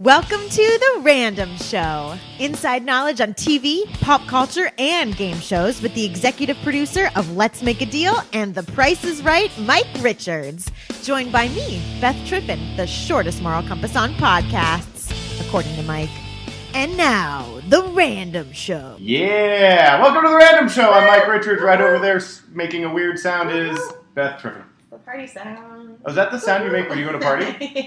Welcome to The Random Show. Inside knowledge on TV, pop culture, and game shows with the executive producer of Let's Make a Deal and The Price is Right, Mike Richards. Joined by me, Beth Triffin, the shortest moral compass on podcasts, according to Mike. And now, The Random Show. Yeah! Welcome to The Random Show. I'm Mike Richards. Right over there making a weird sound is Beth Triffin. The party sound. Oh, is that the sound you make when you go to party? Yeah.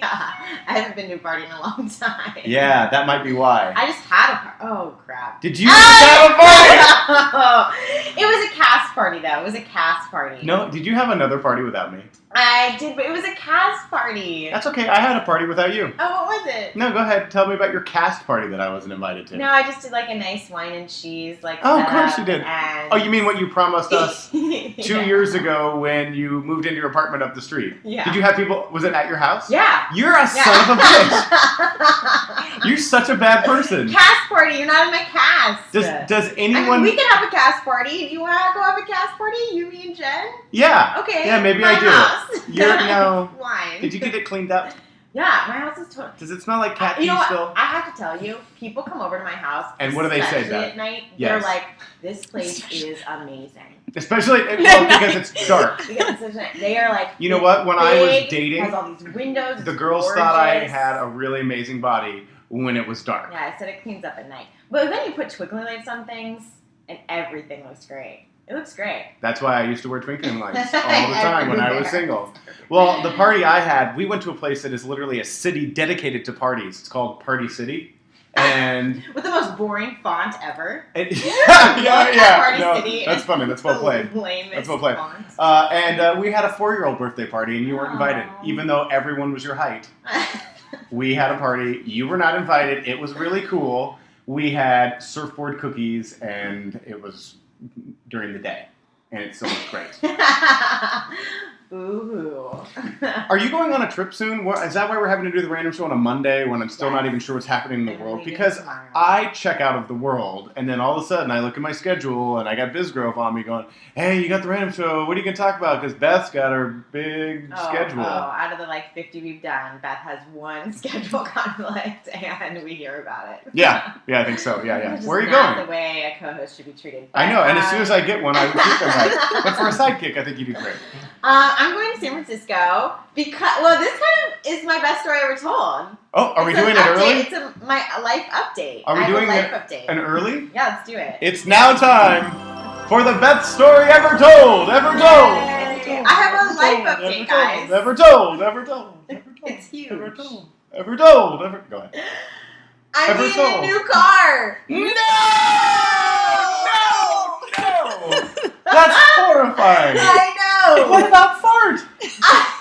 I haven't been to a party in a long time. Yeah, that might be why. I just had a party. Oh, crap. Did you just have a party? It was a cast party, though. It was a cast party. No, did you have another party without me? I did, but it was a cast party. That's okay. I had a party without you. Oh, what was it? No, go ahead. Tell me about your cast party that I wasn't invited to. No, I just did like a nice wine and cheese. Oh, of course you did. And... Oh, you mean what you promised us 2 Yeah. years ago when you moved into your apartment up the street? Yeah. Did you have people? Was it at your house? Yeah. You're a son of a bitch. You're such a bad person. Cast party. You're not in my cast. Does I anyone? mean, we can have a cast party. Do you want to go have a cast party? You, me, and Jen? Yeah. Okay. Yeah, maybe my I do. House. No. Wine. Did you get it cleaned up? Yeah, my house is totally. Does it smell like cat You pee know what? still? I have to tell you, people come over to my house. And what do they say, especially Beth? at night? Yes. They're like, "This place is amazing." Especially because it's dark. Because it's such a- they are like. You know what? When I was big, dating, has all these windows. the it's girls thought I gorgeous. had a really amazing body when it was dark. Yeah, I said it cleans up at night, but then you put twinkly lights on things, and everything looks great. It looks great. That's why I used to wear twinkling lights all the time when I was single. Well, the party I had, we went to a place that is literally a city dedicated to parties. It's called Party City. And With the most boring font ever. yeah. Party No, City that's is funny. That's well played. The lamest That's well played. font. And we had a 4-year-old birthday party, and you weren't invited, Aw. even though everyone was your height. We had a party. You were not invited. It was really cool. We had surfboard cookies, and it was during the day, and it still looked great. Boo-hoo. Are you going on a trip soon? Is that why we're having to do the random show on a Monday when I'm still not even sure what's happening in the And world? we do Because tomorrow. I check out of the world, and then all of a sudden I look at my schedule, and I got Bizgrove on me going, hey, you got the random show. What are you going to talk about? Because Beth's got her big schedule. Out of the 50 we've done, Beth has one schedule conflict, and we hear about it. Yeah, I think so. Yeah. Which is Where are you not going? the way a co-host should be treated. I know, and as soon as I um, get one, I would keep them right. But for a sidekick, I think you do great. I'm going to San Francisco because, this kind of is my best story ever told. Oh, are we It's an doing it update. early? It's my life update. Are we I have doing a life it update? an early? Yeah, let's do it. It's now time for the best story ever told. Ever told. Yay. I have a life update, guys. Ever told. It's huge. Ever told. Go ahead. I Ever need told. a new car. No! That's horrifying. I know. What about fart? I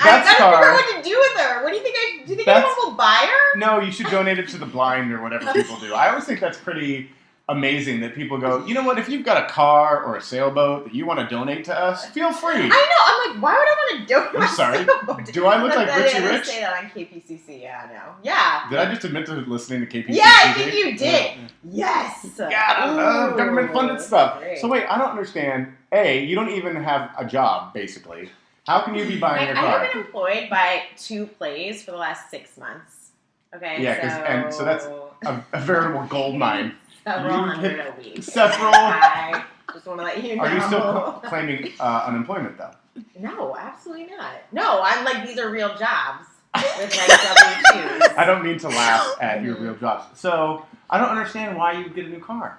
Beth's gotta car. figure out what to do with her. What do you think? Do you think anyone will buy her? No, you should donate it to the blind or whatever people do. I always think that's pretty amazing that people go, you know what, if you've got a car or a sailboat that you want to donate to us, feel free. I know. I'm like, why would I want to donate? I'm my sorry. sailboat? Do I look like But Richie they Rich? say that on KPCC. Yeah, I know. Yeah. Did I just admit to listening to KPCC? Yeah, I think you did. Yes. Yeah, I love government-funded stuff. Great. So wait, I don't understand. A, you don't even have a job, basically. How can you be buying a I car? have been employed by 2 plays for the last 6 months. Okay. Yeah, so that's a veritable gold mine. several you hundred hit a week. several- I just want to let you know. Are you still claiming unemployment, though? No, absolutely not. No, I'm like, these are real jobs with like W-2s. I don't mean to laugh at your real jobs. So, I don't understand why you get a new car.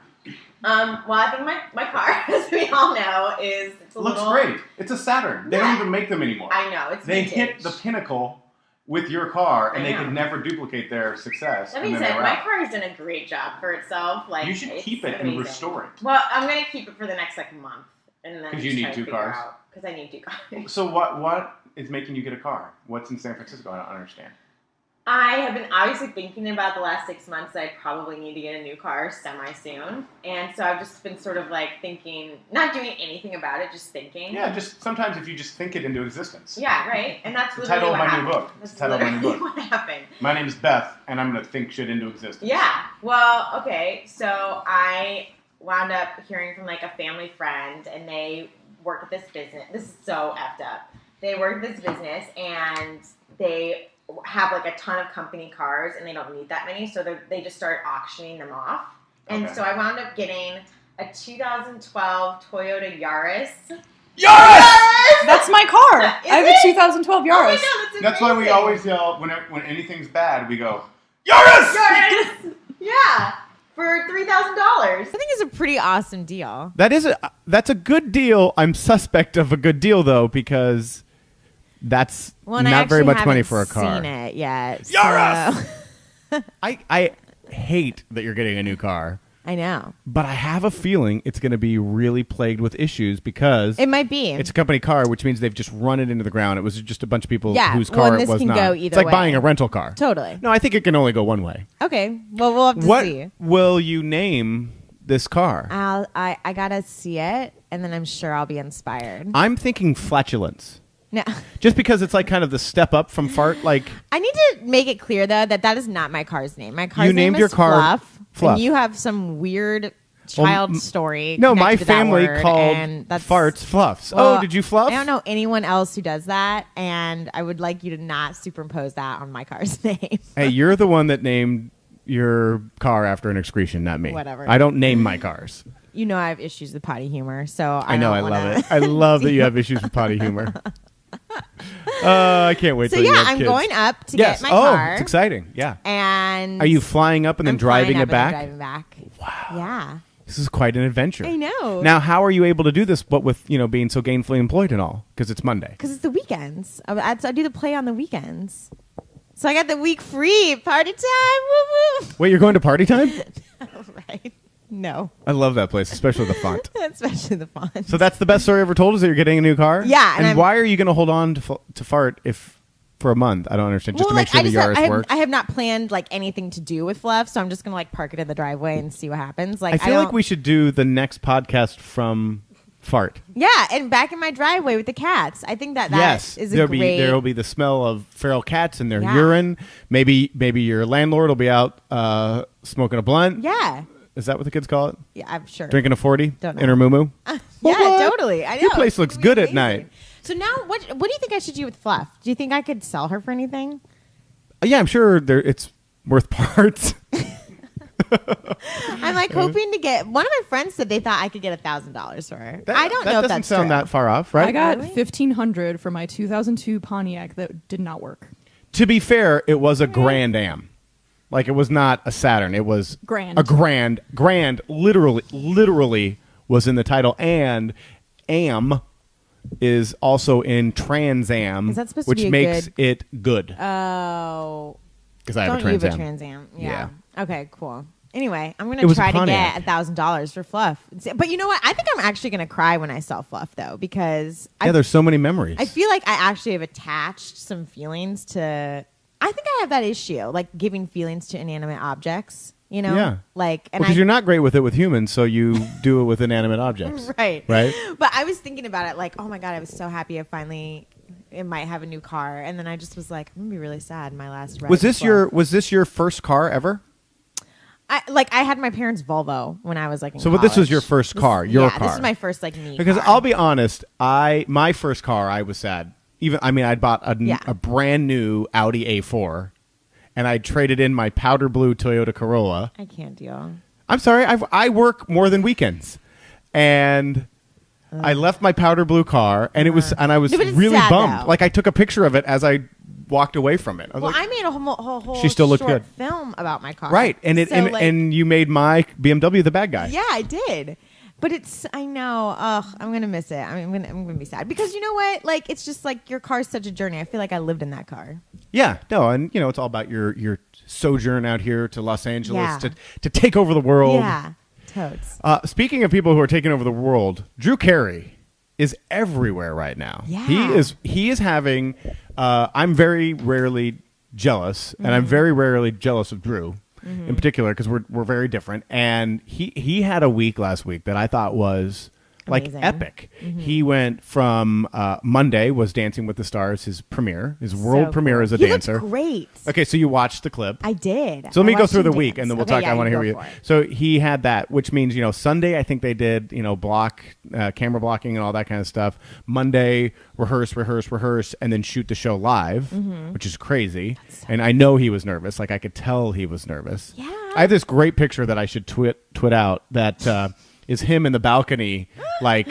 Well, I think my car, as we all know, it's a Looks little... great. It's a Saturn. They don't Yeah. even make them anymore. I know, it's They vintage. hit the pinnacle with your car, and I they know. could never duplicate their success. That and being then said, they were my out. car has done a great job for itself. Like, You should it's keep it amazing. and restore it. Well, I'm gonna keep it for the next month, and then 'Cause you just need try to 2 figure cars? out- Because I need 2 cars. So what is making you get a car? What's in San Francisco? I don't understand. I have been obviously thinking about the last 6 months that I probably need to get a new car semi-soon. And so I've just been sort of like thinking, not doing anything about it, just thinking. Yeah, just sometimes if you just think it into existence. Yeah, right. And that's The literally title of what my new happened. book. That's It's the title of my new literally book. what happened. My name is Beth, and I'm going to think shit into existence. Yeah. Well, okay. So I wound up hearing from like a family friend, and they work at this business. This is so effed up. They work at this business, and they have like a ton of company cars and they don't need that many, so they just start auctioning them off. And so I wound up getting a 2012 Toyota Yaris. Yaris! That's my car. I have a 2012 Yaris. Oh my God, That's why we always yell when anything's bad. We go Yaris! Yaris! Yeah, for $3,000. I think it's a pretty awesome deal. That's a good deal. I'm suspect of a good deal though, because that's not very much money for a car. Seen it yet? Yaris! So. I hate that you're getting a new car, I know. but I have a feeling it's going to be really plagued with issues because It might be. it's a company car, which means they've just run it into the ground. It was just a bunch of people Yeah, whose well, car and this it was can not. go either it's like way. buying a rental car. Totally. No, I think it can only go one way. Okay. Well, we'll have to What see. will you name this car? I gotta see it, and then I'm sure I'll be inspired. I'm thinking flatulence. No. Just because it's like kind of the step up from fart, like I need to make it clear though that is not my car's name. My car's You name named is your car Fluff. and you have some weird child story. no, my connected to that family word, called and that's, farts fluffs. Well, Oh, did you fluff? I don't know anyone else who does that, and I would like you to not superimpose that on my car's name. Hey, you're the one that named your car after an excretion, not me. Whatever. I don't name my cars. You know I have issues with potty humor, so I know. I love it. I love that you have issues with potty humor. I can't wait. So till you yeah, have I'm kids. going up to Yes. get my car. It's exciting. Yeah. And Are you flying up and then I'm flying driving up it and then back? driving back. Wow. Yeah. This is quite an adventure. I know. Now, how are you able to do this? But with being so gainfully employed and all, because it's Monday. Because it's the weekends. I do the play on the weekends. So I got the week free. Party time. Woo Wait, you're going to party time? woo. Right. No. I love that place, especially the font. Especially the font. So that's the best story ever told, is that you're getting a new car? Yeah, and And I'm- why are you going to hold on to fart for a month? I don't understand. Just to make sure the Yaris works? I have not planned like anything to do with Fluff, so I'm just gonna like park it in the driveway and see what happens. Like I feel like don't- we should do the next podcast from fart. Yeah, and back in my driveway with the cats. I think that Yes, is a great. there will be the smell of feral cats and their Yeah. urine. Maybe your landlord will be out smoking a blunt. Yeah. Is that what the kids call it? Yeah, I'm sure. Drinking a 40 Don't know. in her moo. Yeah, What? totally. I know. Your place looks It's gonna be good at amazing. night. So now, what do you think I should do with Fluff? Do you think I could sell her for anything? Yeah, I'm sure it's worth parts. I'm like hoping to get. One of my friends said they thought I could get $1,000 for her. That- I don't that know if doesn't that's sound true. that far off, right? I got Really? $1,500 for my 2002 Pontiac that did not work. To be fair, it was a Grand Am. Like, it was not a Saturn. It was Grand. a Grand. Grand literally was in the title. And Am is also in Trans Am, Is that supposed to which be a makes good- it good. Oh, Because I have don't a you Trans have a Am. Trans Am? Yeah. Okay, cool. Anyway, I'm It gonna was a try to Pontiac. get $1,000 for Fluff. But you know what? I think I'm actually gonna cry when I sell Fluff though, because Yeah, there's so many memories. I feel like I actually have attached some feelings to. I think I have that issue, like giving feelings to inanimate objects. You know, Yeah. like, and Because you're not great with it with humans, so you do it with inanimate objects. right, Right? But I was thinking about it, like, oh my god, I was so happy I finally might have a new car, and then I just was like, I'm gonna be really sad. My last ride Was with this your first car ever? I had my parents' Volvo when I was like in So, but this was college. your first car, your yeah, car. this is my first like me. Because car. I'll be honest, my first car, I was sad. I'd bought Yeah. a brand new Audi A4, and I traded in my powder blue Toyota Corolla. I can't deal. I'm sorry, I work more than weekends, and I left my powder blue car, and I was No, but it's really sad, bummed. though. Like, I took a picture of it as I walked away from it. I was Well, like, I made a whole She still looked short good. film about my car. right, and So, like, and you made my BMW the bad guy. yeah, I did. But I know. Ugh, I'm gonna miss it. I'm gonna be sad because you know what? Like, it's just like your car's such a journey. I feel like I lived in that car. Yeah, no, and it's all about your sojourn out here to Los Angeles Yeah. to take over the world. Yeah, totes. Speaking of people who are taking over the world, Drew Carey is everywhere right now. Yeah. He is having. I'm very rarely jealous, and Mm-hmm. I'm very rarely jealous of Drew in particular because we're very different. And he had a week last week that I thought was like Amazing. epic. He went from Monday was Dancing with the Stars, his premiere, his world So premiere cool. as a He dancer. looked great. Okay, so you watched the clip. I did. So let I me go watched through him the week, dance. and then we'll Okay, talk. yeah, I want to you hear go you. for it. So he had that, which means Sunday I think they did camera blocking and all that kind of stuff. Monday rehearse, and then shoot the show live, which is crazy. And I know he was nervous. Like I could tell he was nervous. Yeah. I have this great picture that I should twit out that is him in the balcony, like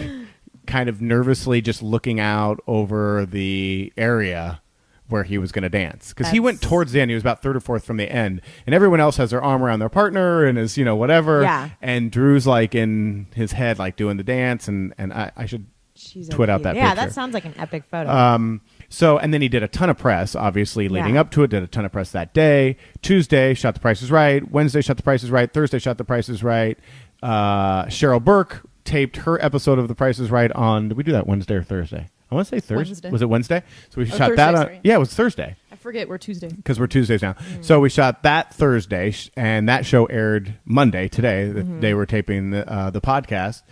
kind of nervously just looking out over the area where he was going to dance, because he went That's- towards the end. He was about third or fourth from the end, and everyone else has their arm around their partner and is whatever. Yeah. And Drew's like in his head, like doing the dance, and I should She's twit out cute. that Yeah, picture. that sounds like an epic photo. So, and then he did a ton of press, obviously, leading Yeah. up to it, did a ton of press that day. Tuesday, shot The Price is Right. Wednesday, shot The Price is Right. Thursday, shot The Price is Right. Cheryl Burke taped her episode of The Price is Right on, did we do that Wednesday or Thursday? I want to say Thursday. Wednesday. Was it Wednesday? So we shot Thursday, that on, sorry. yeah, it was Thursday, I forget we're Tuesday. because we're Tuesdays now. So we shot that Thursday, and that show aired Monday, today. They were taping the podcast.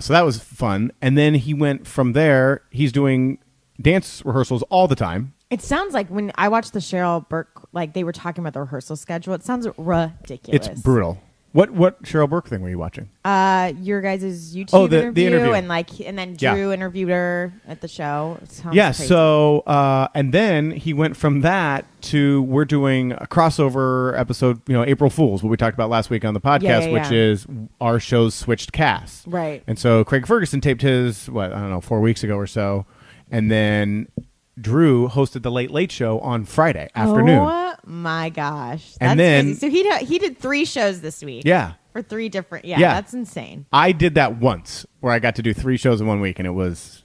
So that was fun. And then he went from there. He's doing dance rehearsals all the time. It sounds like when I watched the Cheryl Burke, like they were talking about the rehearsal schedule. It sounds ridiculous. It's brutal. What Cheryl Burke thing were you watching? Your guys' YouTube Oh, the interview, interview. and then Yeah. Drew interviewed her at the show. It sounds Yeah. crazy. So and then he went from that to we're doing a crossover episode. April Fools, what we talked about last week on the podcast, Yeah, which is our show's switched cast. Right. And so Craig Ferguson taped his 4 weeks ago or so, and then Drew hosted the Late Late Show on Friday afternoon. Oh my gosh! That's And then- crazy. So he did 3 shows this week. Yeah. For 3 different. Yeah, Yeah. that's insane. I did that once where I got to do 3 shows in one week, and it was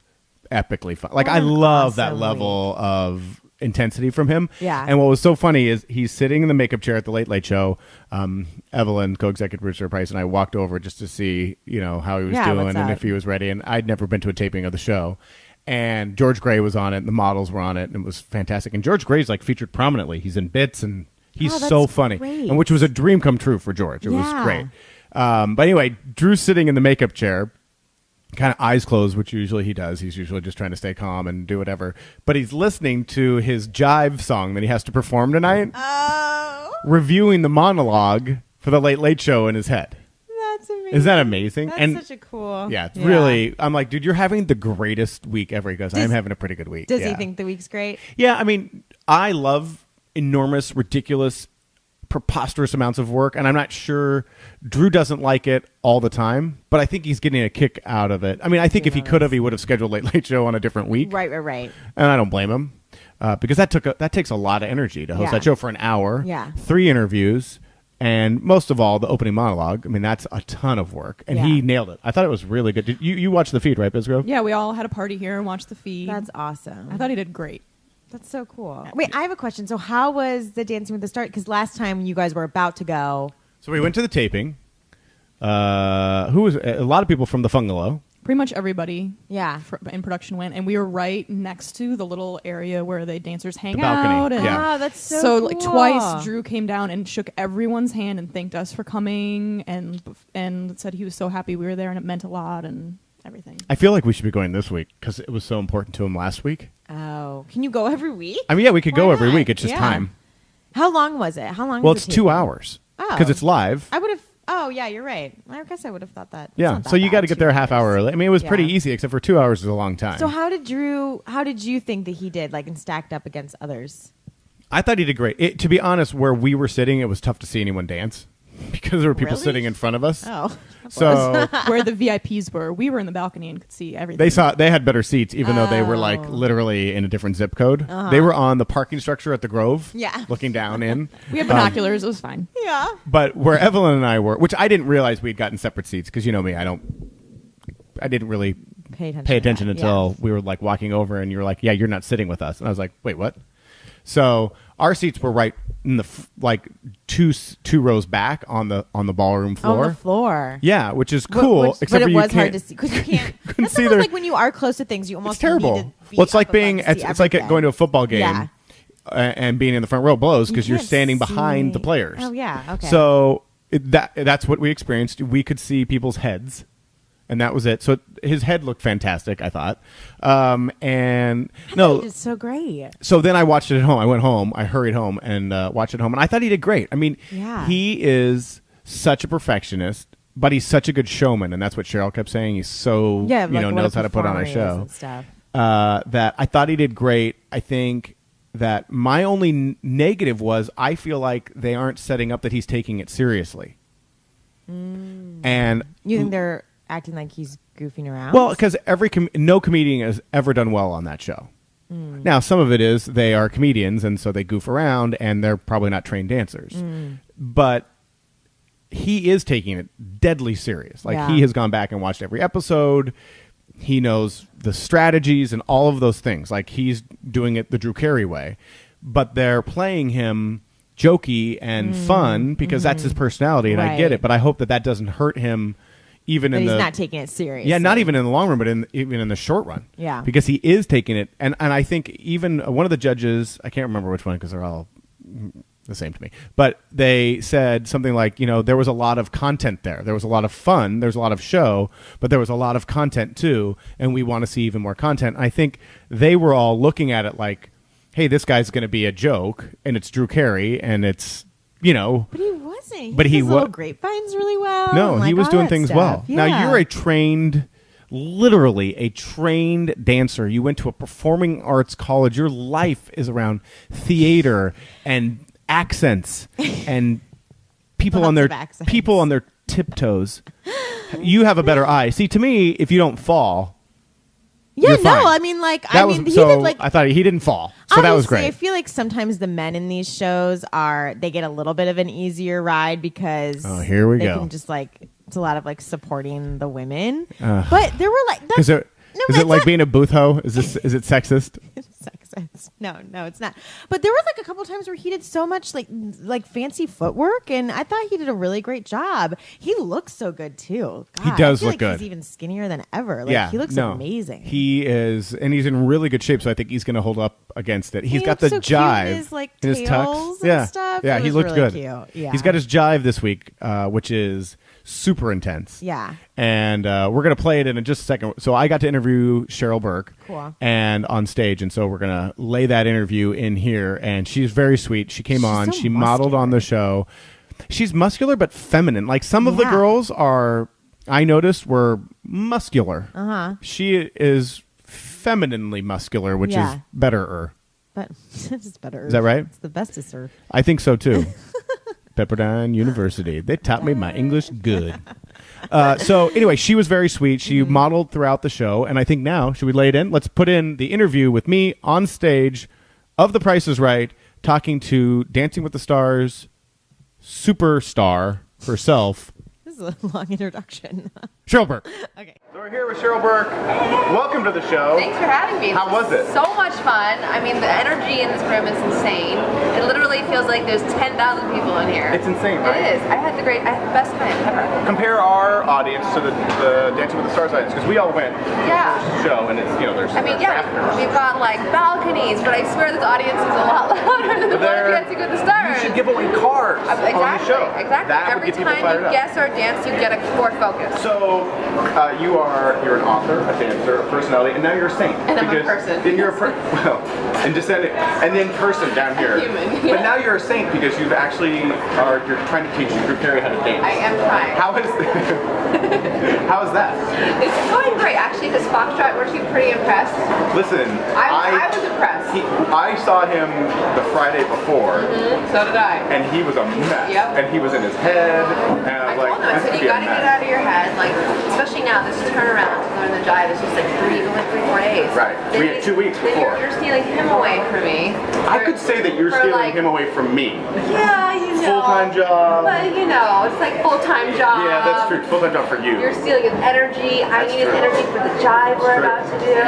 epically fun. Like, What I an love that awesome level of intensity from him. Yeah. And what was so funny is he's sitting in the makeup chair at the Late Late Show. Evelyn, co-executive producer Price, and I walked over just to see, how he was Yeah, doing what's and up? if he was ready. And I'd never been to a taping of the show. And George Gray was on it, and the models were on it, and it was fantastic. And George Gray's like featured prominently. He's in bits, and he's Oh, that's so funny, great. and which was a dream come true for George. It was Yeah. great. But anyway, Drew's sitting in the makeup chair, kind of eyes closed, which usually he does. He's usually just trying to stay calm and do whatever. But he's listening to his jive song that he has to perform tonight, Oh, reviewing the monologue for the Late Late Show in his head. that's amazing. Is that amazing? That's And such a cool. yeah, it's really. I'm like, dude, you're having the greatest week ever. He goes, I'm having a pretty good week. Does Yeah. he think the week's great? Yeah, I mean, I love enormous, ridiculous, preposterous amounts of work, and I'm not sure Drew doesn't like it all the time, but I think he's getting a kick out of it. I mean, I think if he could have, he would have scheduled Late Late Show on a different week, Right. and I don't blame him because that takes a lot of energy to host Yeah. that show for an hour, Yeah. 3 interviews. And most of all, the opening monologue. I mean, that's a ton of work, and he Yeah. nailed it. I thought it was really good. Did you watched the feed, right, Bisgrove? Yeah, we all had a party here and watched the feed. That's awesome. I thought he did great. That's so cool. Wait, I have a question. So, how was the Dancing with the Stars? Because last time you guys were about to go. So we went to the taping. Who was a lot of people from the Fungalow. Pretty much everybody Yeah. in production went, and we were right next to the little area where the dancers hang balcony, out. And yeah. Wow, that's so like cool. twice, Drew came down and shook everyone's hand and thanked us for coming, and said he was so happy we were there and it meant a lot and everything. I feel like we should be going this week because it was so important to him last week. Oh, can you go every week? I mean, yeah, we could go Why every not? week. It's just Yeah. time. How long was it? How long? Well, was it's the 2 taping? hours Oh. because it's live. I would have. Oh, yeah, you're right. I guess I would have thought that. It's Yeah, not that so you bad, got to get 2 there a half hour hours. early. I mean, it was pretty Yeah. easy, except for 2 hours is a long time. So how did you think that he did, like, and stacked up against others? I thought he did great. To be honest, where we were sitting, it was tough to see anyone dance because there were people Really? sitting in front of us. Oh, So Where the VIPs were, we were in the balcony and could see everything. they had better seats, even though they were like Oh. literally in a different zip code. They were on the parking structure at the Grove, Yeah. looking down in. We had binoculars. It was fine. yeah. But where Evelyn and I were, which I didn't realize we'd gotten separate seats because you know me, I didn't really Pay attention. pay attention to that. until we were like walking over and you were like, yeah, you're not sitting with us. And I was like, wait, what? So our seats were right in the like two rows back on the ballroom On floor. the floor. Yeah, which is cool. But except for it you was can't, hard to see because you can't. couldn't That's see almost their- like when you are close to things, you almost It's terrible. need to be Well, it's like up above being to see it's like everything. going to a football game. Yeah. And being in the front row blows because You you're can't standing behind see- the players. Oh yeah. Okay. So that's what we experienced. We could see people's heads, and that was it. So his head looked fantastic, I thought. And no, It's so great. so then I watched it at home. I went home. I hurried home and watched it at home, and I thought he did great. I mean, Yeah. he is such a perfectionist, but he's such a good showman, and that's what Cheryl kept saying. He's so Yeah, like what knows a how to put on a performer he is show. and stuff. That I thought he did great. I think that my only negative was I feel like they aren't setting up that he's taking it seriously. And You think they're acting like he's goofing around? well, because no comedian has ever done well on that show. Now, some of it is they are comedians, and so they goof around, and they're probably not trained dancers. But he is taking it deadly serious. Like, Yeah. he has gone back and watched every episode. He knows the strategies and all of those things. Like, he's doing it the Drew Carey way. But they're playing him jokey and fun because that's his personality, and I get Right. it. But I hope that doesn't hurt him even but in he's the... not taking it serious. Yeah, not even in the long run, but even in the short run. Yeah. Because he is taking it. And I think even one of the judges, I can't remember which one because they're all the same to me, but they said something like, there was a lot of content there. There was a lot of fun. There was a lot of show, but there was a lot of content too. And we want to see even more content. I think they were all looking at it like, hey, this guy's going to be a joke, and it's Drew Carey, and it's, But he wasn't. But he does little wa- grapevines really well. No, and, he like, was all doing that things stuff. well. Yeah. Now, you're literally a trained dancer. You went to a performing arts college. Your life is around theater and accents and people Lots on of accents. people on their tiptoes. You have a better eye. See, to me, if you don't fall, Yeah, you're fine. no, I mean, like, that was he so. did, like, I thought he didn't fall, so that was obviously, great. I feel like sometimes the men in these shows they get a little bit of an easier ride because Oh, here we they go. can just it's a lot of like supporting the women. But there were like Is it no, is that's it like not- being a booth hoe? Is it sexist? sexist. No, it's not. But there was like a couple times where he did so much like fancy footwork, and I thought he did a really great job. He looks so good too. God, He does I feel look like good. He's even skinnier than ever. Like, Yeah, he looks no. amazing. He is, and he's in really good shape. So I think he's going to hold up against it. He's He got the looked so cute in jive his, like, in his tails tux. and Yeah, stuff. yeah, It he was looked really good. cute. Yeah. He's got his jive this week, which is super intense. Yeah. And we're going to play it in just a second. So I got to interview Cheryl Burke Cool. and on stage. And so we're going to lay that interview in here. And she's very sweet. She came on. so She modeled on the show. She's muscular but feminine. Like some of the Yeah. girls I noticed were muscular. Uh-huh. She is femininely muscular, which Yeah. is better. But it's better. Is that right? It's the bestest. I think so too. Pepperdine University. They taught me my English good. So anyway, she was very sweet. She modeled throughout the show, and I think now, should we lay it in? Let's put in the interview with me on stage of The Price is Right, talking to Dancing with the Stars superstar herself, This is a long introduction. Cheryl Burke. Okay. So we're here with Cheryl Burke. Welcome to the show. Thanks for having me. How was it? So much fun. I mean, the energy in this room is insane. It literally feels like there's 10,000 people in here. It's insane, right? It is. I had the best time ever. Compare our audience to the Dancing with the Stars audience, because we all went Yeah. to the show, and it's, there's I mean, yeah, rafters. we've got like balconies, but I swear this audience is a lot louder than the one There- Dancing with the Stars. You should give away cars on the Exactly. show. Exactly. That Every would get people time fired you up. guess or dance, you get a Ford Focus. So you're an author, a dancer, a personality, and now you're a saint. And I'm a Because person. Then you're a and descendant, and then person down here. Human, But yeah. now you're a saint because you've actually you're trying to teach Drew Carey how to dance. I am trying. How is how is that? It's going great. Actually, this Foxtrot, weren't you pretty impressed? Listen, I was impressed. I saw him the Friday before, So did I. and he was a mess. Yep. And he was in his head, and I I was like, told him, I this said, could you be a gotta get mess. out of your head, like, especially now, this turnaround to learn the jive is just like 3-4 days. Right. We had 2 weeks Then before. you're stealing him away from me. I could say that you're for, stealing like, him away from me. Yeah, you know. Full-time job. But, it's like full-time job. Yeah, that's true. Full-time job for you. You're stealing his energy. I That's need his true. energy for the jive we're True. about to do.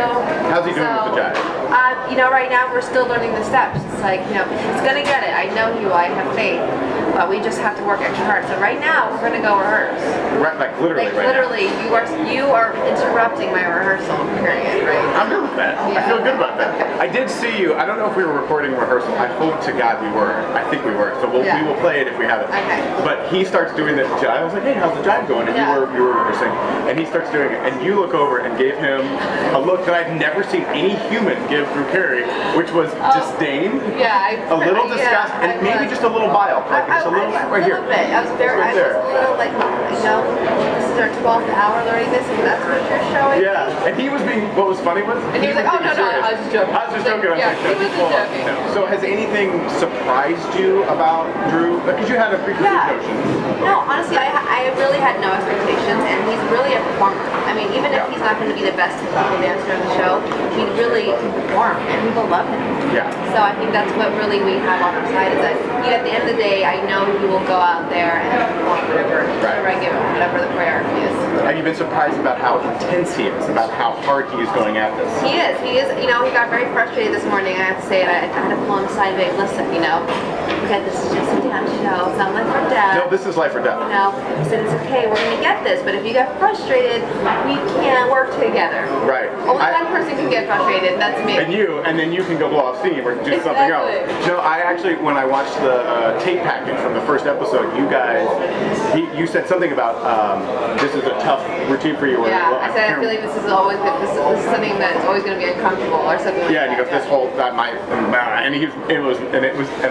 How's he doing with the jive? Right now we're still learning the steps. It's like, he's gonna get it. I know he will. I have faith. but we just have to work extra hard. So right now we're going to go rehearse. Right, like literally, Like right now. literally, you are interrupting my rehearsal period, right? I'm good with that. I feel good about that. I did see you. I don't know if we were recording rehearsal. I hope to God we were. I think we were. So we will play it if we have it. Okay. But he starts doing the jive. I was like, hey, how's the jive going? And you were rehearsing. And he starts doing it. And you look over and gave him a look that I've never seen any human give through Carrie, which was disdain. Yeah, A little disgust, and maybe just a little bile. Like just a little right here. Bit. I was Right I there. was a little like, this is our 12th hour learning this, and that's what you're showing. Yeah, and he was being. What was funny was. And he was like, oh, no, serious. I was just joking. I was just joking. Yeah, he was just joking. So has anything surprised you about Drew? Because you had a preconceived notion. No, honestly, I really had no expectations, and he's really a performer. I mean, even if he's not going to be the best technical dancer of the show, he really performs, and people love him. Yeah. So I think that's what really we have on our side is that at the end of the day, I know he will go out there and perform whatever I give him, whatever the priority is. Have you been surprised about how intense he is, about how hard he is going at this? He is. You know, he got very frustrated this morning. I have to say it. I had to pull him aside and be like, listen, you know, okay, this is just a dance show. It's not life or death. No, this is life or death. You know, I said, it's okay. We're going to get this. But if you get frustrated, we can't work together. Right. Only one person can get frustrated. That's me. And then you can go blow off steam or do something else. No, I actually, when I watched the tape package from the first episode, you guys, you said something about this is a tough routine for you. Or, Yeah, well, I said I feel like this is always this is something that's always going to be uncomfortable or something. Yeah, and he goes, this whole that might, and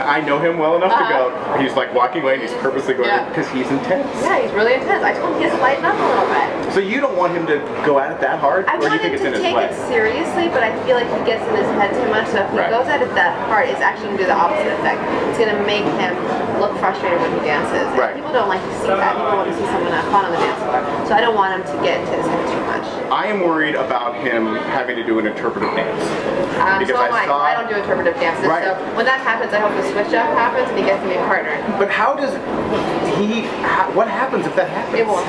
I know him well enough to go. He's like walking away, and he's purposely going because he's intense. Yeah, he's really intense. I told him he has to lighten up a little bit. So you don't want him to go at it that hard, I or you want think him it's in to his take way? it seriously, but I feel like he gets in his head too much. So if he goes at it that hard, it's actually going to do the opposite effect. It's going to make him look frustrated when he dances. And Right. people don't like to see that. People want to see someone have fun on the dance floor. So I don't want him to get into his head too much. I am worried about him having to do an interpretive dance. Because So am I. I don't do interpretive dances. Right. So when that happens, I hope the switch up happens and he gets to be a partner. But how does what happens if that happens? It won't.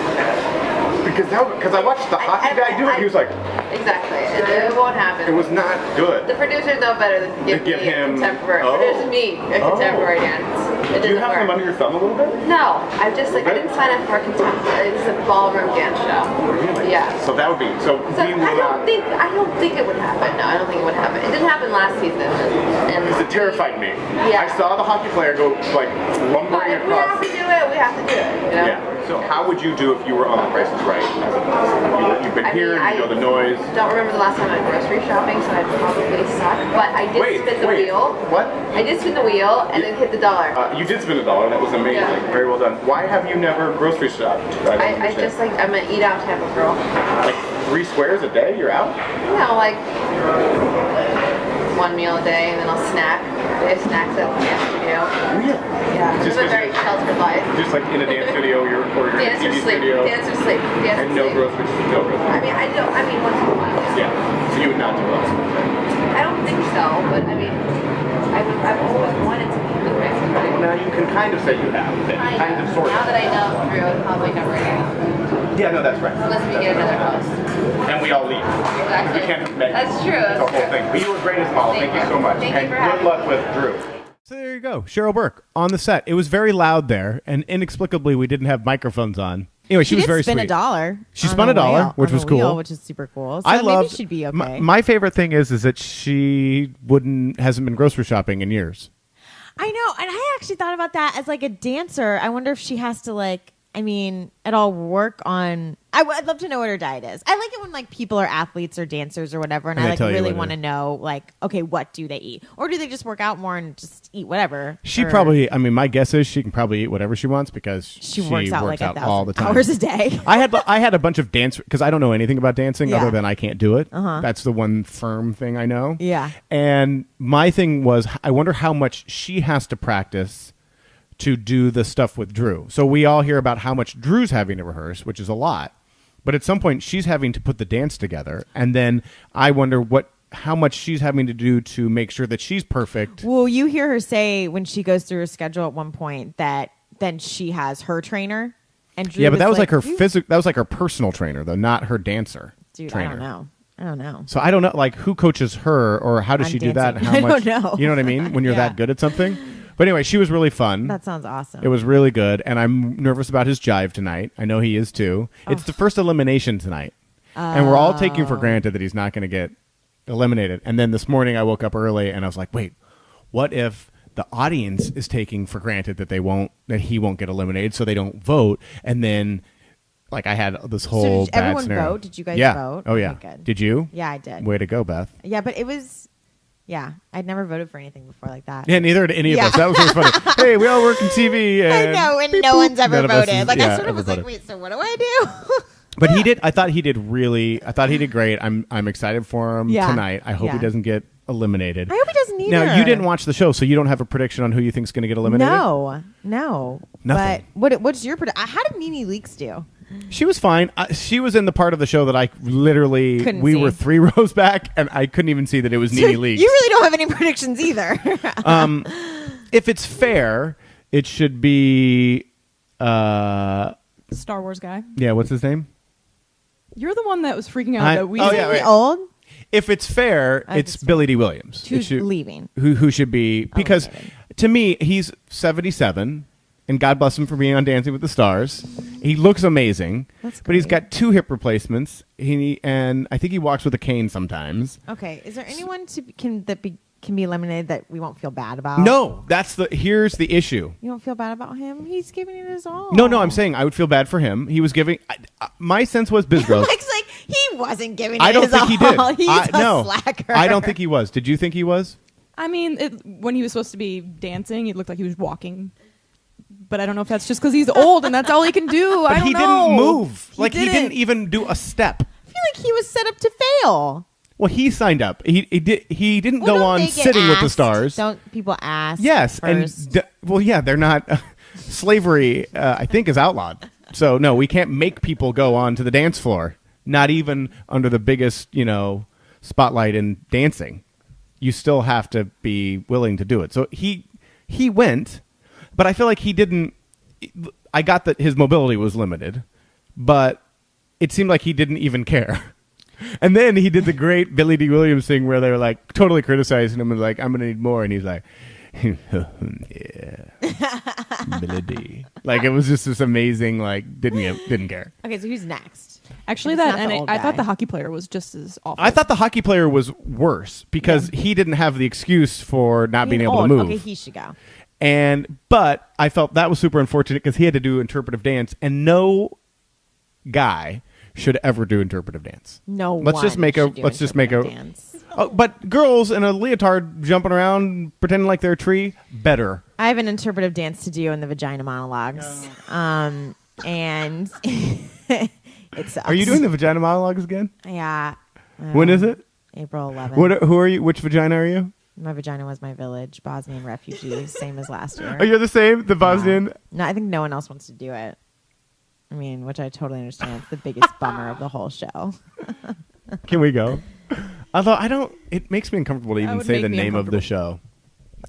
Because I watched the hockey guy do it, he was like, Exactly. It won't happen. it was not good. The producers know better than to give me him- contemporary. oh. Produce me a contemporary dance. It Do you doesn't have work. them under your thumb a little bit? No, I didn't sign up for a contemporary. It's a ballroom dance show. Really? Yeah. So that would be So we will I don't think it would happen. No, I don't think it would happen. It didn't happen last season. And because it terrified me. Yeah. I saw the hockey player go like But lumbering if we have across. to do it, we have to do it. You know? Yeah. So how would you do if you were on The Price is Right? You've been here, you know the noise. Don't remember the last time I went grocery shopping, so I'd probably suck. But I did spin the wheel. What? I did spin the wheel and then hit the dollar. You did spin $1. That was amazing. Yeah. Very well done. Why have you never grocery shopped? I just like, I'm an eat out type of girl. like 3 squares a day. You're out. You know, like one meal a day and then I'll snack. They have snacks at the dance studio. Really? Yeah, Just it's a 'cause very sheltered life. Just like in a dance studio, or you're in a Dance or TV sleep. studio, Dance or sleep. Dance and or no sleep. groceries. No groceries. I mean, I mean, once in a while. Yeah. So you would not do those. I don't think so, but I mean, I've always wanted to be the race. Now you can kind of say you have. Kind of, sort Now of. that I know Drew, I would probably never again. Yeah, no, that's right. Unless we get another host. And we all leave. Exactly. We can't have Megan. That's true. It's a whole thing. But you were great as well. Thank you so much. Thank you and for good having luck with Drew. So there you go, Cheryl Burke on the set. It was very loud there, and inexplicably we didn't have microphones on. Anyway, she was did very spin sweet. $1. She on spun the $1, wheel- which on was the cool. wheel, which is super cool. So I maybe love. she'd be okay. My favorite thing is that she hasn't been grocery shopping in years. I know, and I actually thought about that as like a dancer. I wonder if she has to at all work on. I'd love to know what her diet is. I like it when like people are athletes or dancers or whatever, and And I they like tell you really what want to it is. know okay, what do they eat, or do they just work out more and just eat whatever? She Or probably. I mean, my guess is she can probably eat whatever she wants because she works out like 1,000 all the time. hours a day. I had a bunch of dance because I don't know anything about dancing Yeah. other than I can't do it. Uh-huh. That's the one firm thing I know. Yeah. And my thing was, I wonder how much she has to practice to do the stuff with Drew. So we all hear about how much Drew's having to rehearse, which is a lot. But at some point, she's having to put the dance together, and then I wonder how much she's having to do to make sure that she's perfect. Well, you hear her say when she goes through her schedule at one point that then she has her trainer. And Drew Yeah, but that was like her "You- that was like her personal trainer, though, not her dancer Dude, trainer. I don't know. So I don't know, like, who coaches her, or how does On she do that? dancing. And how I much, don't know. You know what I mean? When you're Yeah. that good at something. But anyway, she was really fun. That sounds awesome. It was really good, and I'm nervous about his jive tonight. I know he is too. It's the first elimination tonight, and we're all taking for granted that he's not going to get eliminated. And then this morning, I woke up early, and I was like, "Wait, what if the audience is taking for granted that he won't get eliminated, so they don't vote?" And then, like, I had this whole did bad everyone scenario. vote? Did you guys yeah. vote? Oh yeah. Okay, good. Did you? Yeah, I did. Way to go, Beth. Yeah, but it was. Yeah, I'd never voted for anything before like that. Yeah, neither did any of Yeah. us. That was really funny. Hey, we all work in TV. I And know, and beep, no boop. one's ever None of us voted. is- Like yeah, I sort of ever was like, voted. wait, so what do I do? But he did. I thought he did great. I'm excited for him Yeah. tonight. I hope he Yeah. doesn't get eliminated. I hope he doesn't either. Now, you didn't watch the show, so you don't have a prediction on who you think's going to get eliminated? No. Nothing. But what's your prediction? How did Nene Leakes do? She was fine. She was in the part of the show that I literally, Couldn't we see. were 3 rows back, and I couldn't even see that it was Nene Leakes. You really don't have any predictions either. If it's fair, it should be, Star Wars guy. yeah, what's his name? You're the one that was freaking out I- that we. oh, didn't- yeah, Is he right. old? If it's fair, I it's just- Billy D. Williams. It Who's should- leaving? Who should be, because Eliminated. to me, he's 77, and God bless him for being on Dancing with the Stars. He looks amazing, That's but he's great. got 2 hip replacements, and I think he walks with a cane sometimes. Okay. Is there anyone can be eliminated that we won't feel bad about? No, here's the issue. You don't feel bad about him? He's giving it his all. No, I'm saying I would feel bad for him. He was giving. My sense was Bisgrove. Mike's like, he wasn't giving I it don't his think he did. all. He's a No, slacker. I don't think he was. Did you think he was? I mean, when he was supposed to be dancing, it looked like he was walking. But I don't know if that's just because he's old and that's all he can do. I But don't he know. didn't move. He didn't. didn't even do a step. I feel like he was set up to fail. Well, he signed up. He didn't Well, go don't on they get Sitting with the asked? Stars. Don't people ask? Yes, first? and they're not. Slavery, I think, is outlawed. So no, we can't make people go on to the dance floor. Not even under the biggest, spotlight in dancing. You still have to be willing to do it. So he went, but I feel like he didn't. I got that his mobility was limited, but it seemed like he didn't even care. And then he did the great Billy D. Williams thing where they were like totally criticizing him and like, I'm gonna need more, and he's like, yeah, Billy D. Like it was just this amazing, like didn't care. Okay, so who's next? Actually, It's that not the and old I guy. thought the hockey player was just as awful. I thought the hockey player was worse because he didn't have the excuse for not being able old. to move. Okay, he should go. But I felt that was super unfortunate because he had to do interpretive dance, and no guy should ever do interpretive dance. No, Let's just make a. Let's just make a. dance. Oh, but girls in a leotard jumping around pretending like they're a tree, better. I have an interpretive dance to do in the vagina monologues, and it sucks. Are you doing the vagina monologues again? Yeah. When is it? April 11th. Who are you? Which vagina are you? My vagina was my village, Bosnian refugees, same as last year. Are you the same? The Bosnian? No, I think no one else wants to do it. I mean, which I totally understand. It's the biggest bummer of the whole show. Can we go? Although I don't. It makes me uncomfortable to That even would say make the me name of the uncomfortable. show.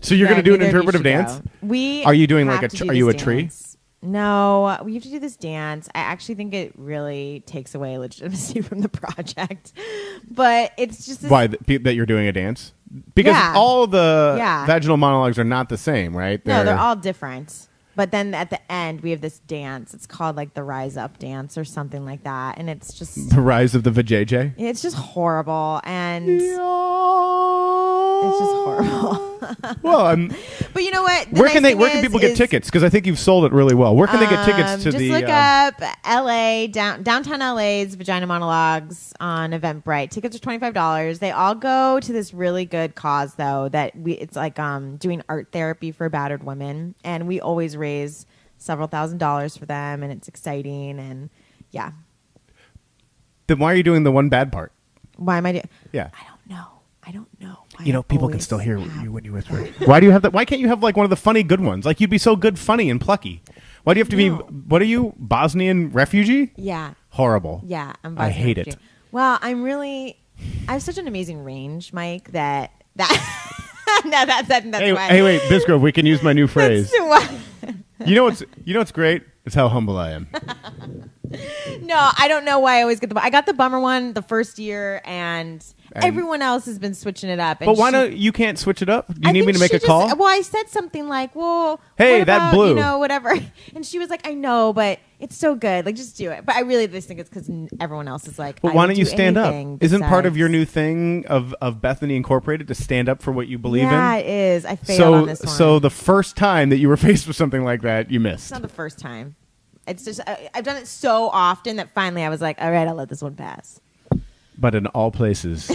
So you're Yeah, going to do an neither of you interpretive should dance? go. We Are you doing like have a to tr- do are you this a tree? dance. No, we have to do this dance. I actually think it really takes away legitimacy from the project. But it's just this, Why that you're doing a dance? Because Yeah. all the Yeah. vaginal monologues are not the same, right? No, they're all different. But then at the end, we have this dance. It's called like the Rise Up dance or something like that. And it's just The Rise of the Vajayjay. it's just horrible. And it's just horrible. Well, But you know what? The where can nice they? Where thing can people is- get tickets? Because I think you've sold it really well. Where can they get tickets to just the? look up LA downtown LA's Vagina Monologues on Eventbrite. Tickets are $25. They all go to this really good cause though. It's like doing art therapy for battered women, and we always raise several $1,000s for them, and it's exciting. And yeah, Then why are you doing the one bad part? why am I doing? Yeah. I don't know. You know, I people can always still hear have you when you whisper. Why do you have that? Why can't you have like one of the funny good ones? Like you'd be so good, funny, and plucky. Why do you have to be? No. What are you? Bosnian refugee? Yeah. Horrible. Yeah, I'm I hate Bosnian it. refugee. Well, I have such an amazing range, Mike, that no, that's Hey, why. hey, wait, Bisgrove. We can use my new phrase. That's why. You know what's great? It's how humble I am. No, I don't know why I always get I got the bummer one the first year, and And- everyone else has been switching it up. And But why she- not? You can't switch it up. Do you I need me think to make she a call? Well, I said something like, "Well, Hey, what that about, blew." you know, whatever," and she was like, "I know, but it's so good. Like, just do it." But I really just think it's because everyone else is like, But I why would don't you do stand up? anything Isn't part of besides- your new thing of Bethany Incorporated to stand up for what you believe Yeah, in? it is. I failed on this one. So the first time that you were faced with something like that, you missed. It's not the first time. It's just I've done it so often that finally I was like, all right, I'll let this one pass. But in all places,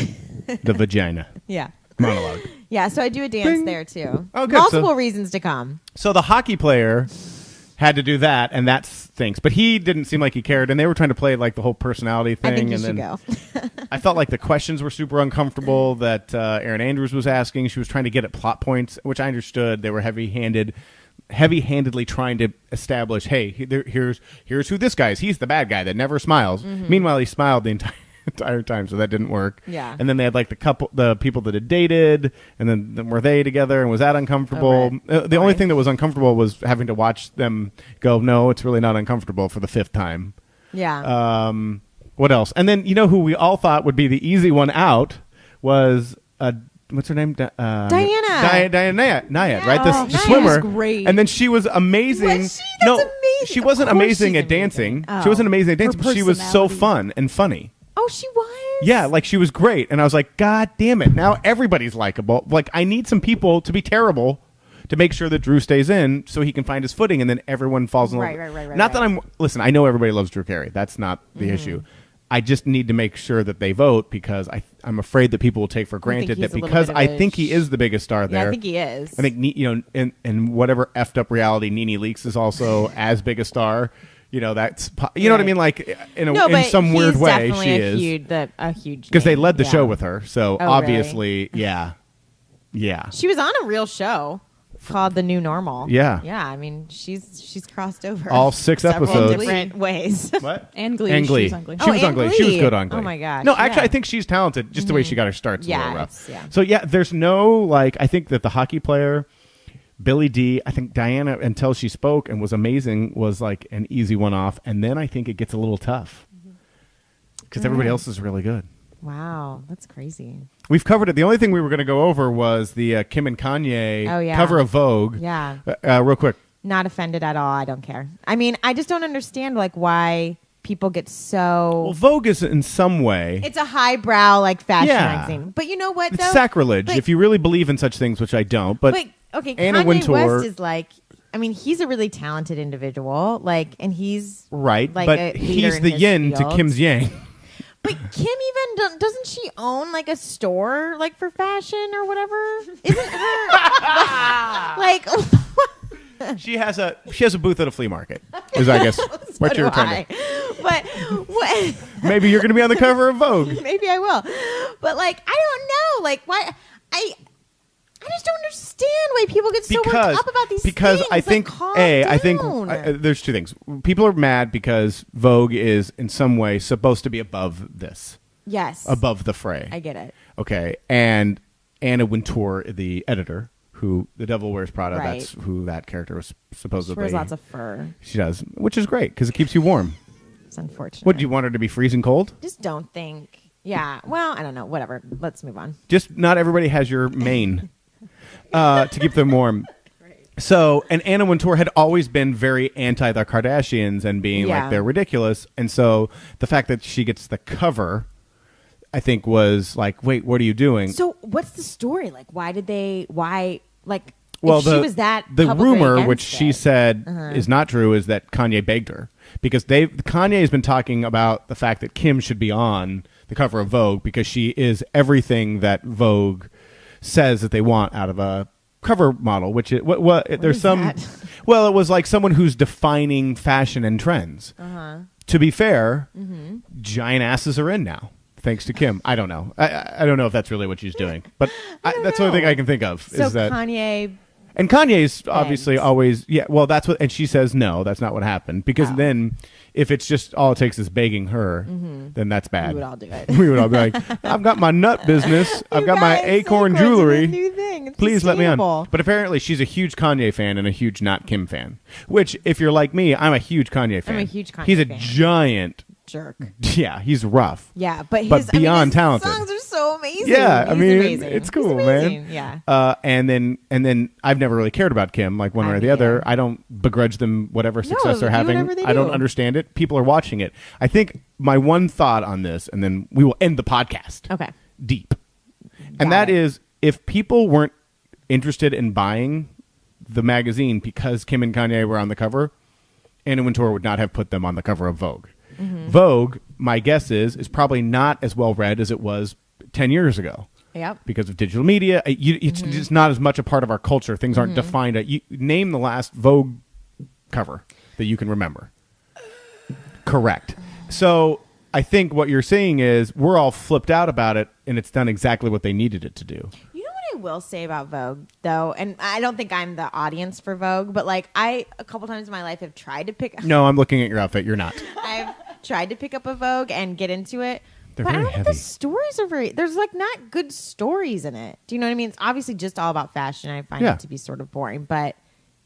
the vagina Yeah. monologue. Yeah, so I do a dance Bing. there too. Oh, good. Multiple reasons to come. So the hockey player had to do that, and that stinks. But he didn't seem like he cared, and they were trying to play like the whole personality thing. I think you and should then go. I felt like the questions were super uncomfortable that Erin Andrews was asking. She was trying to get at plot points, which I understood. They were heavy-handedly trying to establish, hey, here's who this guy is. He's the bad guy that never smiles. Meanwhile, he smiled the entire time, so that didn't work. Yeah. And then they had like the people that had dated, and then were they together, and was that uncomfortable? Oh, right. The only Fine. thing that was uncomfortable was having to watch them go, no, it's really not uncomfortable for the fifth time. Yeah. What else? And then, you know who we all thought would be the easy one out was what's her name? Diana. Diana Nyad, right? Oh, The Nyad swimmer. was great. And then she was amazing. Was she? That's amazing. She wasn't Of course amazing she's at dancing. amazing. She wasn't Oh. amazing at Her dancing, but she was so personality. fun and funny. Oh, she was? Yeah, like she was great. And I was like, God damn it. Now everybody's likable. Like, I need some people to be terrible to make sure that Drew stays in so he can find his footing, and then everyone falls in love. Right, Not that listen, I know everybody loves Drew Carey. That's not the Mm-hmm. issue. I just need to make sure that they vote because I'm afraid that people will take for granted he's that a little because bit of I a think he is the biggest star Yeah, there. I think he is. I think in whatever effed up reality, Nene Leakes is also as big a star. You know that's you know what I Right. mean. Like in but some weird he's way, definitely she a is huge because they name. led the Yeah. show with her. So Oh, obviously, yeah. She was on a real show called The New Normal. Yeah. Yeah, I mean, she's crossed over All 6 several episodes. different ways. What? And Glee. And Glee. She was on Glee. She was Oh, on Glee. and She was Glee. good on Glee. Oh my gosh, No, actually, yeah. I think she's talented. Just the way she got her start's a Yeah, little rough. it's- yeah. So yeah, there's no like. I think that the hockey player, Billy D. I think Diana, until she spoke and was amazing, was like an easy one off. And then I think it gets a little tough because everybody else is really good. Wow, that's crazy. We've covered it. The only thing we were going to go over was the Kim and Kanye Oh, yeah. cover of Vogue. Yeah. Real quick. Not offended at all. I don't care. I mean, I just don't understand like why people get so. Well, Vogue is in some way. It's a highbrow like fashion Yeah. magazine, but you know what? It's though? sacrilege Like- if you really believe in such things, which I don't. But okay, Anna Kanye Wintour- West is like. I mean, he's a really talented individual. Like, and he's right, like but a leader he's in the his yin to field. Kim's yang. But Kim even doesn't she own like a store like for fashion or whatever? Isn't her like? She has a booth at a flea market. Is I guess what you're trying to. But what? Maybe you're going to be on the cover of Vogue. Maybe I will. But like, I don't know. Like, why? I just don't understand why people get so worked up about these because things. I Like, think calm I think down. there's two things. People are mad because Vogue is in some way supposed to be above this, yes, above the fray. I get it. Okay, and Anna Wintour, the editor, who The Devil Wears Prada, Right. that's who that character was She supposedly. wears lots of fur. She does, which is great because it keeps you warm. It's unfortunate. What, do you want her to be freezing cold? Just don't think. Yeah. Well, I don't know. Whatever. Let's move on. Just not everybody has your mane to keep them warm. So, and Anna Wintour had always been very anti the Kardashians and being Yeah. like they're ridiculous. And so the fact that she gets the cover, I think, was like, wait, what are you doing? So, what's the story? Like, why did they? Why? Like, Well, if she was that the publicly rumor, against which she it- said Uh-huh. is not true, is that Kanye begged her because Kanye has been talking about the fact that Kim should be on the cover of Vogue because she is everything that Vogue says that they want out of a cover model. Which it, what there's is some. that? Well, it was like someone who's defining fashion and trends. Uh-huh. To be fair, Mm-hmm. giant asses are in now. Thanks to Kim. I don't know. I don't know if that's really what she's doing, but don't that's the only know. thing I can think of. So is that Kanye. and Kanye's obviously Begged. always, yeah, well, that's what, and she says, no, that's not what happened. Because Oh. then, if it's just all it takes is begging her, then that's bad. We would all do it. We would all be like, I've got my nut business, I've You got my guys, acorn Acorns is a jewelry. new thing. It's Please let me on. sustainable. But apparently, she's a huge Kanye fan and a huge not Kim fan. Which, if you're like me, I'm a huge Kanye fan. a huge Kanye He's a fan. giant, Jerk. yeah, he's rough. Yeah, but But his beyond his talented. songs are so amazing. amazing. Yeah, I He's mean, amazing. it's cool, He's man. amazing. Yeah. And then I've never really cared about Kim, like one way or the other. Yeah. I don't begrudge them whatever success do they're having. whatever they I don't do. understand it. People are watching it. I think my one thought on this, and then we will end the podcast. Okay. Deep. And that is, if people weren't interested in buying the magazine because Kim and Kanye were on the cover, Anna Wintour would not have put them on the cover of Vogue. Vogue, my guess is probably not as well read as it was 10 years ago. Yep. Because of digital media. It's just not as much a part of our culture. Things aren't defined. You name the last Vogue cover that you can remember. Correct. So I think what you're saying is we're all flipped out about it, and it's done exactly what they needed it to do. You know what I will say about Vogue, though, and I don't think I'm the audience for Vogue, but like I a couple times in my life have tried to pick. No, I'm looking at your outfit. You're not. I've tried to pick up a Vogue and get into it. They're but I very don't think heavy. the stories are very. There's like not good stories in it. Do you know what I mean? It's obviously just all about fashion. I find Yeah. it to be sort of boring, but.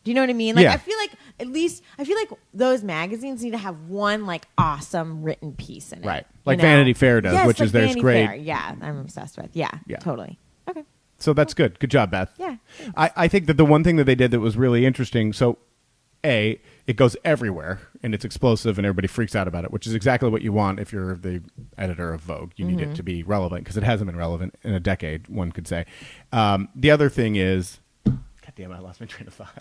Do you know what I mean? Like, Yeah. I feel like those magazines need to have one like awesome written piece in it. Right. you Like know? Vanity Fair does, Yes, which like is theirs Vanity great. Fair. Yeah, I'm obsessed with. Yeah, Yeah. totally. Okay. So that's good. Good job, Beth. Yeah. I think that the one thing that they did that was really interesting, so A, it goes everywhere and it's explosive and everybody freaks out about it, which is exactly what you want if you're the editor of Vogue. You need it to be relevant because it hasn't been relevant in a decade, one could say. The other thing is, God damn it, I lost my train of thought.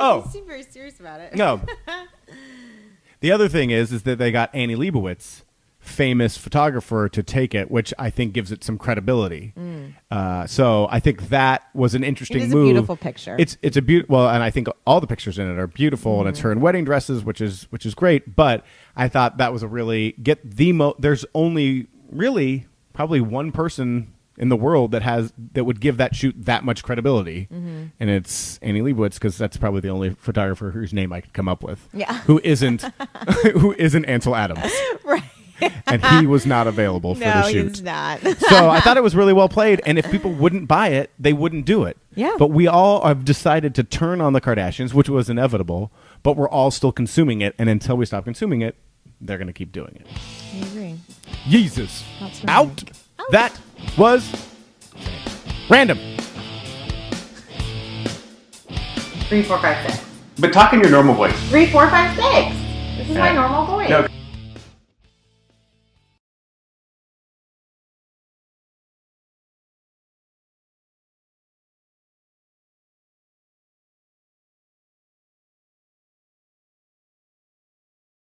You seem very serious about it. No. The other thing is that they got Annie Leibovitz, famous photographer, to take it, which I think gives it some credibility. So I think that was an interesting It is a move. beautiful picture. It's a beautiful. Well, and I think all the pictures in it are beautiful, and it's her in wedding dresses, which is great. But I thought that was a really there's only really probably one person in the world that would give that shoot that much credibility, and it's Annie Leibovitz, because that's probably the only photographer whose name I could come up with. Yeah. who isn't Ansel Adams, Right. and he was not available for the No, shoot. he's not. So I thought it was really well played, and if people wouldn't buy it, they wouldn't do it. Yeah. But we all have decided to turn on the Kardashians, which was inevitable, but we're all still consuming it, and until we stop consuming it, they're going to keep doing it. I agree. Jesus. That's Out. That was random. 3, 4, 5, 6. But talk in your normal voice. 3, 4, 5, 6. This is my Yeah. normal voice. No.